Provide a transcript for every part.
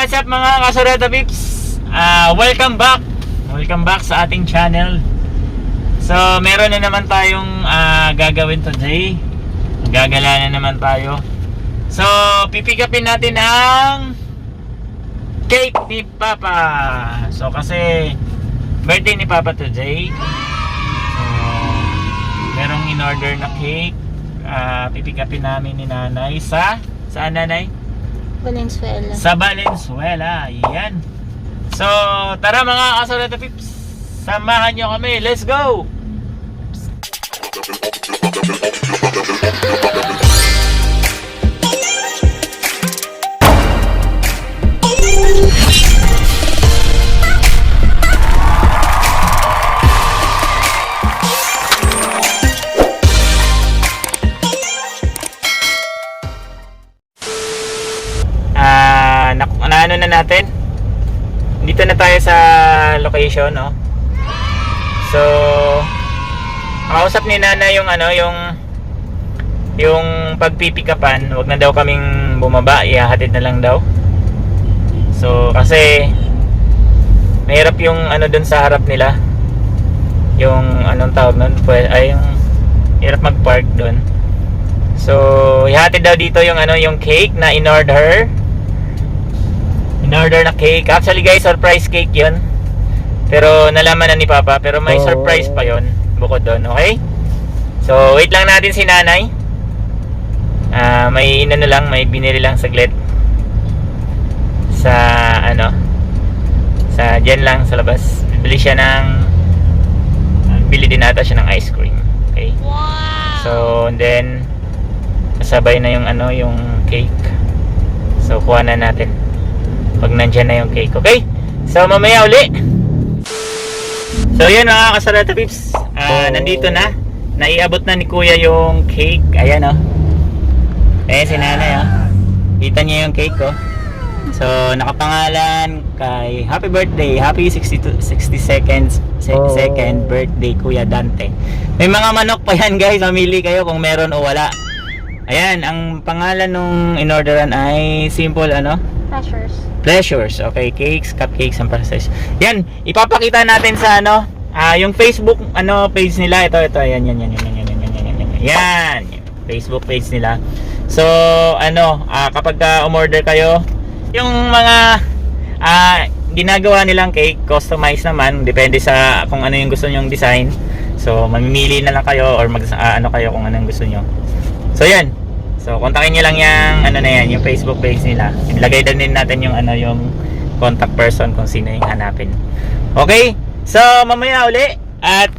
what's up mga Kasureta Pips? Welcome back! Welcome back sa ating channel. So, meron na naman tayong gagawin today. Gagala na naman tayo. So, pipikapin natin ang cake ni Papa. So, kasi birthday ni Papa today. So, merong in-order na cake. Pipikapin namin ni Nanay saan Nanay? Valenzuela. Sa Valenzuela. Yan. So, tara mga Kasureta Pips. Samahan nyo kami. Let's go! Ano na natin? Dito na tayo sa location, no? So, makausap ni Nana yung yung pagpipikapan, wag na daw kaming bumaba, ihahatid na lang daw. So, kasi mahirap yung dun sa harap nila. Yung anong tawag nun? Ay, yung hirap mag-park dun. So, ihahatid daw dito yung yung cake na in-order. In-order na cake. Actually guys, surprise cake yun. Pero nalaman na ni Papa. Pero may surprise pa yun bukod doon, okay? So, wait lang natin si Nanay. May may binili lang saglit. Sa sa dyan lang sa labas. Bili siya ng bili din ata siya ng ice cream. Okay? Wow! So, and then kasabay na yung yung cake. So, kuha na natin pag nandyan na yung cake, okay? So, mamaya uli. So, yun mga Kasureta Pips. Nandito na. Naiabot na ni Kuya yung cake. Ayan, oh. Ayan si Nanay, oh. Kita niya yung cake, oh. So, nakapangalan kay happy birthday. Happy 62nd birthday, Kuya Dante. May mga manok pa yan, guys. Mamili kayo kung meron o wala. Ayan, ang pangalan nung in-orderan ay simple, Pleasures. Okay, cakes, cupcakes, and process. Yan, ipapakita natin sa yung Facebook page nila. Ito, yan. Yan, Facebook page nila. So, kapag umorder kayo, yung mga ginagawa nilang cake, customize naman, depende sa kung ano yung gusto nyong design. So, mamimili na lang kayo or kayo kung ano yung gusto nyo. So, yan. So, kontakin nyo lang yung yung Facebook page nila. Ilagay din natin yung yung contact person kung sino yung hanapin. Okay? So, mamaya uli at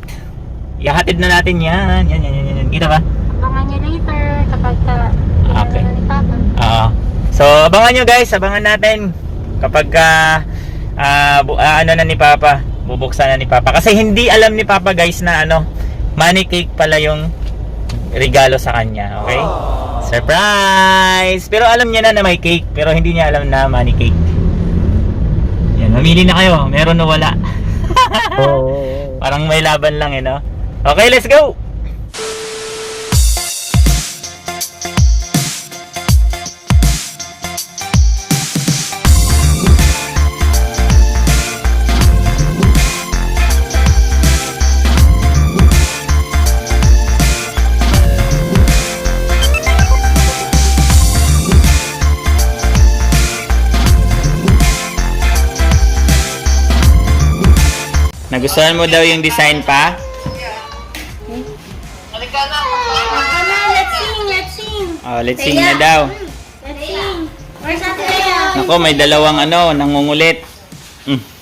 ihahatid na natin yan. Yan. Kita ba? Abangan nyo later kapag okay. ni Papa. So, abangan nyo guys. Abangan natin kapag na ni Papa. Bubuksan na ni Papa. Kasi hindi alam ni Papa guys na money cake pala yung regalo sa kanya. Okay? Surprise! Pero alam niya na may cake, pero hindi niya alam na money cake. Yan, mamili na kayo. Meron o wala. Parang may laban lang, no? Okay, let's go! Nagustuhan mo daw yung design pa? Let's sing. Oh, let's sing na daw. Let's sing. Where's Ate? Nako, may dalawang nangungulit. Okay.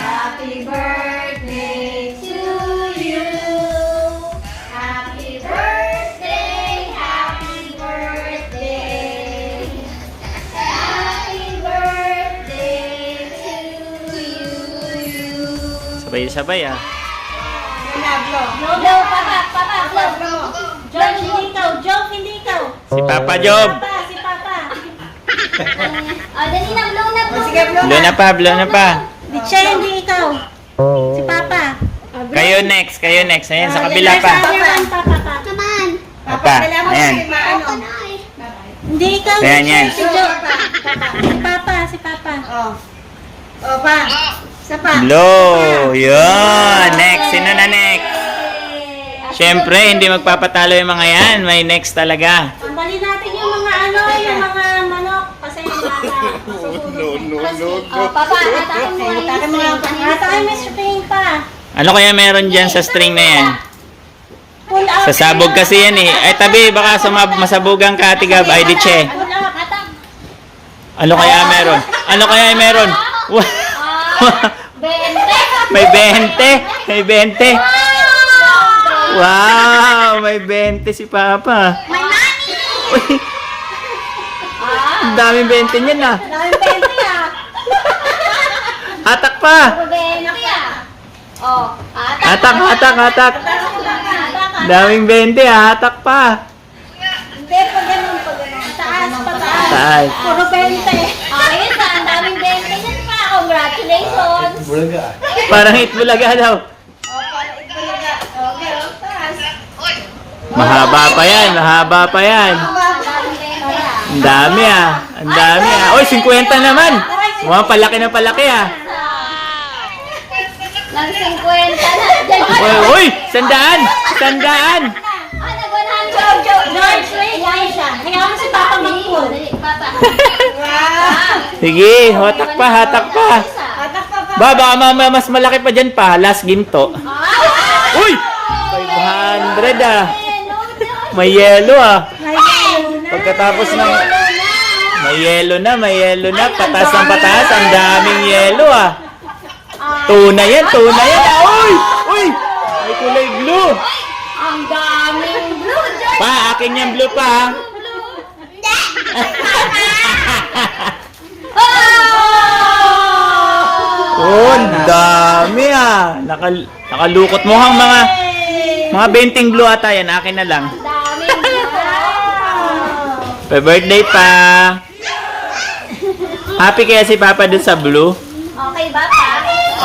Happy birthday to you. Happy birthday. Happy birthday. Happy birthday to you. Sabay-sabay Blow, Papa, blow. Job, hindi ikaw. Si Papa Job. Si Papa. Dali na, blow na. Blow na pa. Di siya, hindi ikaw. Si Papa. Kayo next. Ayan, sa kabila pa. Naman. Papa, ayan. Hindi ikaw. Ayan, yan. Si Papa. O, pa. Isa pa. Blue. Yun. Next. Sino na next? Siyempre, hindi magpapatalo yung mga yan. May next talaga. Tanggalin natin yung mga yung mga manok. Kasi yung bata. Papa, hatakin mo lang. Hatakin mo yung string pa. Ano kaya meron dyan sa string na yan? Pull out. Sasabog kasi yan eh. Ay tabi, baka masabugan ka, Ate Gab. Ay, di che. Pull out. Hatak. Ano kaya meron? May 20. May 20. Wow, may 20 si Papa. May money. Uy, ang daming 20 niyan ah. Daming 20 ah. Hatak pa. Oh, Hatak. Daming 20 ah, hatak pa. Hindi, pag ganun. Taas, pataas. Taas. Puro 20. Ayos ah, ang daming 20 yan pa. Congratulations. Parang Itbulaga daw. Okay, taas. Mahaba pa yan. Ang dami ah. Uy, 50 naman. Mga palaki na palaki ah. Nang 50 na. Uy, sandaan. George, wait. Yan siya. Hayaan mo si Papa mag-pull. Papa. Sige, hatak pa. Baka mamaya mas malaki pa dyan pa. Last ginto. Uy! 500 ah. May yelo ah. Pagkatapos ng... May yelo na. Patas ng patas. Ang daming yelo ah. Tunay yan ah. Uy! May kulay blue. Ang daming blue, George. Pa, akin yung blue pa ah. Oh, ang dami ah. Nakalukot mo hang mga 20 blue ata yan. Akin na lang. Daming blue. Happy birthday pa. Happy kaya si Papa dun sa blue? Okay ba, Pa?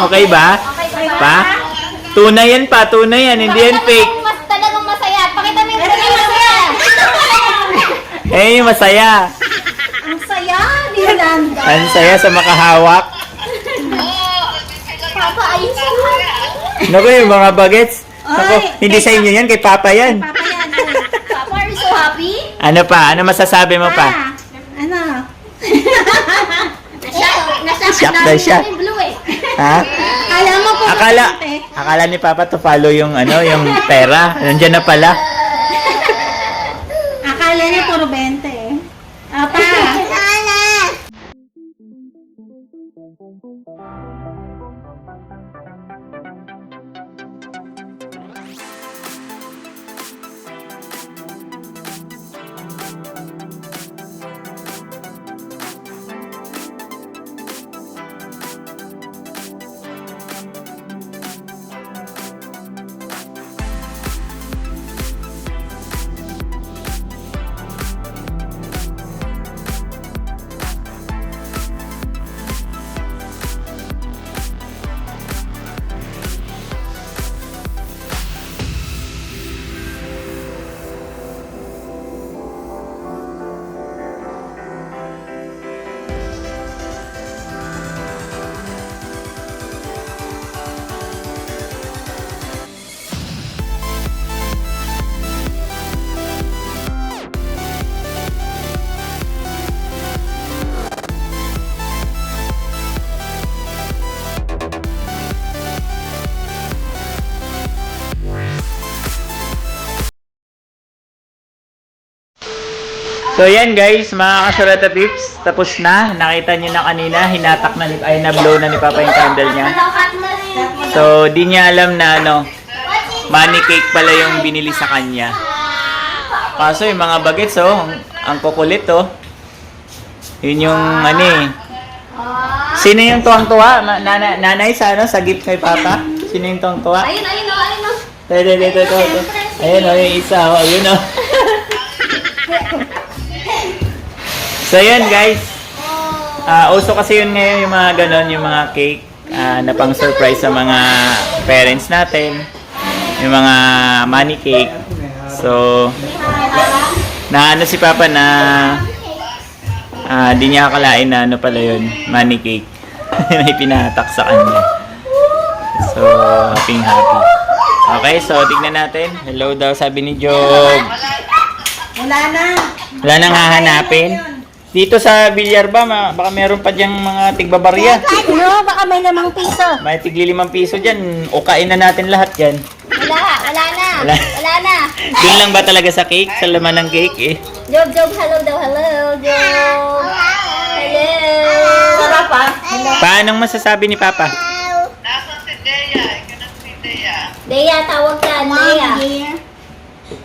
Okay ba? Okay ba, Pa? Tunay yan pa. Hindi yan fake. Talagang masaya. Pakita mo yung talagang masaya. Eh, masaya. Ang saya, Yolanda. Ang saya sa makahawak. Papa, ayos ang happy. Naku, yung mga bagets. Naku, hindi sa inyo yan. Kay Papa yan. Papa yan. Papa, are you so happy? Ano pa? Ano masasabi mo pa? Ano? Shock daw siya. Blue eh. Ha? Alam mo po. Akala ni Papa to follow yung yung pera. Nandiyan na pala. Akala niya puro 20 eh. Apa? So yan guys, mga kasurata tips, tapos na. Nakita niyo na kanina, hinatak na na-blow na ni Papa yung candle niya. So di niya alam na money cake pala yung binili sa kanya. Kaso yung mga bagets ang kukulit Yun yung Sino yung tuwang-tuwa? Nanay sa sa gift kay Papa? Sino yung tuwang-tuwa? Ayun. Ito. Ayun yung isa ayun So yun guys, uso kasi yun ngayon yung mga ganon, yung mga cake na pang surprise sa mga parents natin. Yung mga money cake. So, naano si Papa na di niya akalain na ano pala yun, money cake. May pinahatak sa kanya. So, happy. Okay, so tignan natin. Hello daw, sabi ni Job. Wala na. Wala nang hahanapin. Dito sa bilyar ba, baka meron pa diyang mga tigbabarya. No, baka may 5 piso. May tigli 5 piso dyan. Ukain na natin lahat yan. Wala na. Wala. Wala na. Doon lang ba talaga sa cake? Sa laman ng cake eh. Job, hello daw. Hello, Job. Hello. Sarap ah. Paanong masasabi ni Papa? Dea, tawag ka. Dea.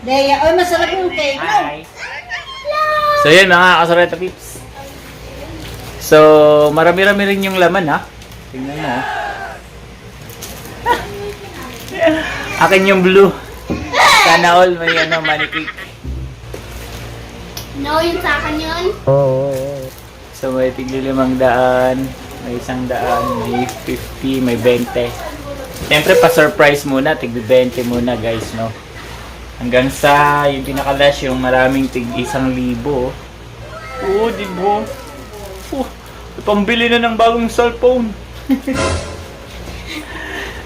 Deya. Oy, masarap yung cake. No? So yun mga kasoreta pips. So marami-rami rin yung laman ha. Tingnan mo. Akin yung blue. Sana all may money cake. No, yung sa akin yun. So may tigli 500, may 100, may 50, may 20. Siyempre pa-surprise muna, tigli 20 muna guys, no? Hanggang sa yung pinaka-last yung maraming tig 1,000. Oo, di ba? Pambili na ng bagong cellphone.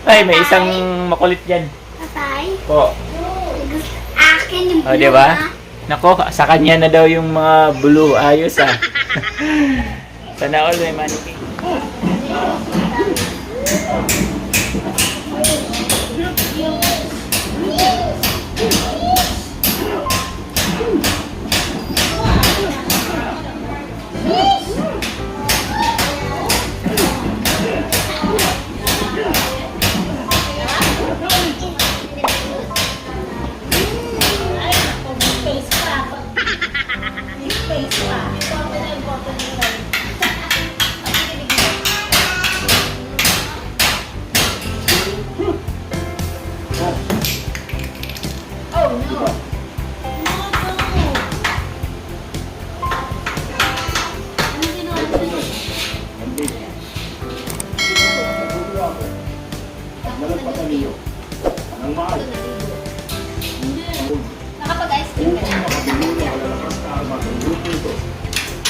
Ay, may isang makulit dyan. Tatay, Po. akin yung O, di ba? Nako, sa kanya na daw yung mga blue. Ayos ah. Sana all may money cake. Nakapag-ice cream ka na.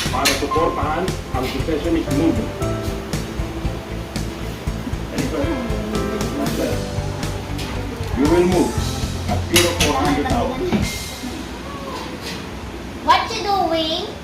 para suportahan ang secessionist movement. We will move at 400,000. What you doing?